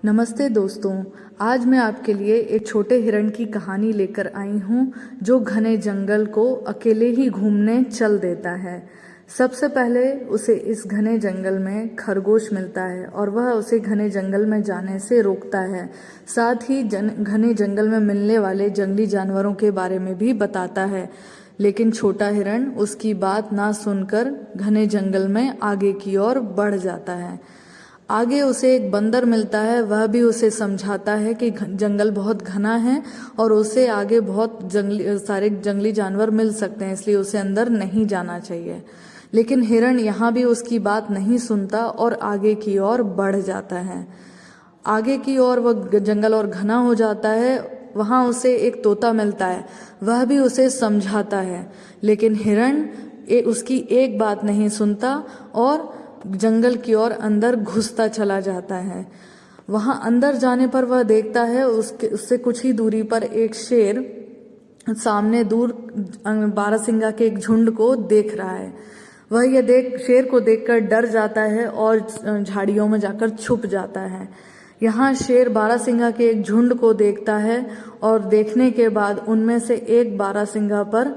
नमस्ते दोस्तों, आज मैं आपके लिए एक छोटे हिरण की कहानी लेकर आई हूँ जो घने जंगल को अकेले ही घूमने चल देता है। सबसे पहले उसे इस घने जंगल में खरगोश मिलता है और वह उसे घने जंगल में जाने से रोकता है। साथ ही घने जंगल में मिलने वाले जंगली जानवरों के बारे में भी बताता है, लेकिन छोटा हिरण उसकी बात ना सुनकर घने जंगल में आगे की ओर बढ़ जाता है। आगे उसे एक बंदर मिलता है, वह भी उसे समझाता है कि जंगल बहुत घना है और उसे आगे बहुत सारे जंगली जानवर मिल सकते हैं, इसलिए उसे अंदर नहीं जाना चाहिए। लेकिन हिरण यहाँ भी उसकी बात नहीं सुनता और आगे की ओर बढ़ जाता है। आगे की ओर वह जंगल और घना हो जाता है। वहां उसे एक तोता मिलता है, वह भी उसे समझाता है, लेकिन हिरण उसकी एक बात नहीं सुनता और जंगल की ओर अंदर घुसता चला जाता है। वहां अंदर जाने पर वह देखता है उससे कुछ ही दूरी पर एक शेर सामने दूर बारहसिंगा के एक झुंड को देख रहा है। वह शेर को देखकर डर जाता है और झाड़ियों में जाकर छुप जाता है। यहाँ शेर बारहसिंगा के एक झुंड को देखता है और देखने के बाद उनमें से एक बारहसिंगा पर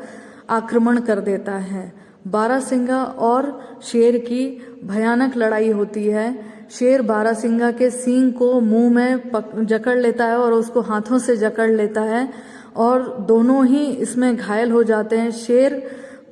आक्रमण कर देता है। बारहसिंगा और शेर की भयानक लड़ाई होती है। शेर बारहसिंगा के सींग को मुंह में जकड़ लेता है और उसको हाथों से जकड़ लेता है और दोनों ही इसमें घायल हो जाते हैं। शेर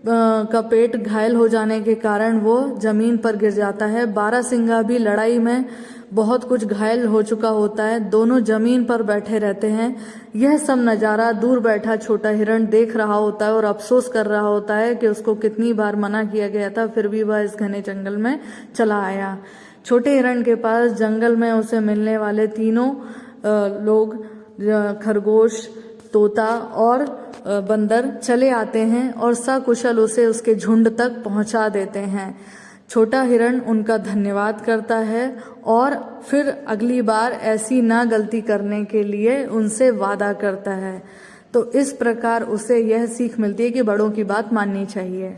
का पेट घायल हो जाने के कारण वो जमीन पर गिर जाता है। बारहसिंगा भी लड़ाई में बहुत कुछ घायल हो चुका होता है। दोनों जमीन पर बैठे रहते हैं। यह सब नज़ारा दूर बैठा छोटा हिरण देख रहा होता है और अफसोस कर रहा होता है कि उसको कितनी बार मना किया गया था, फिर भी वह इस घने जंगल में चला आया। छोटे हिरण के पास जंगल में उसे मिलने वाले तीनों लोग खरगोश, तोता और बंदर चले आते हैं और सकुशल उसे उसके झुंड तक पहुंचा देते हैं। छोटा हिरण उनका धन्यवाद करता है और फिर अगली बार ऐसी ना गलती करने के लिए उनसे वादा करता है। तो इस प्रकार उसे यह सीख मिलती है कि बड़ों की बात माननी चाहिए।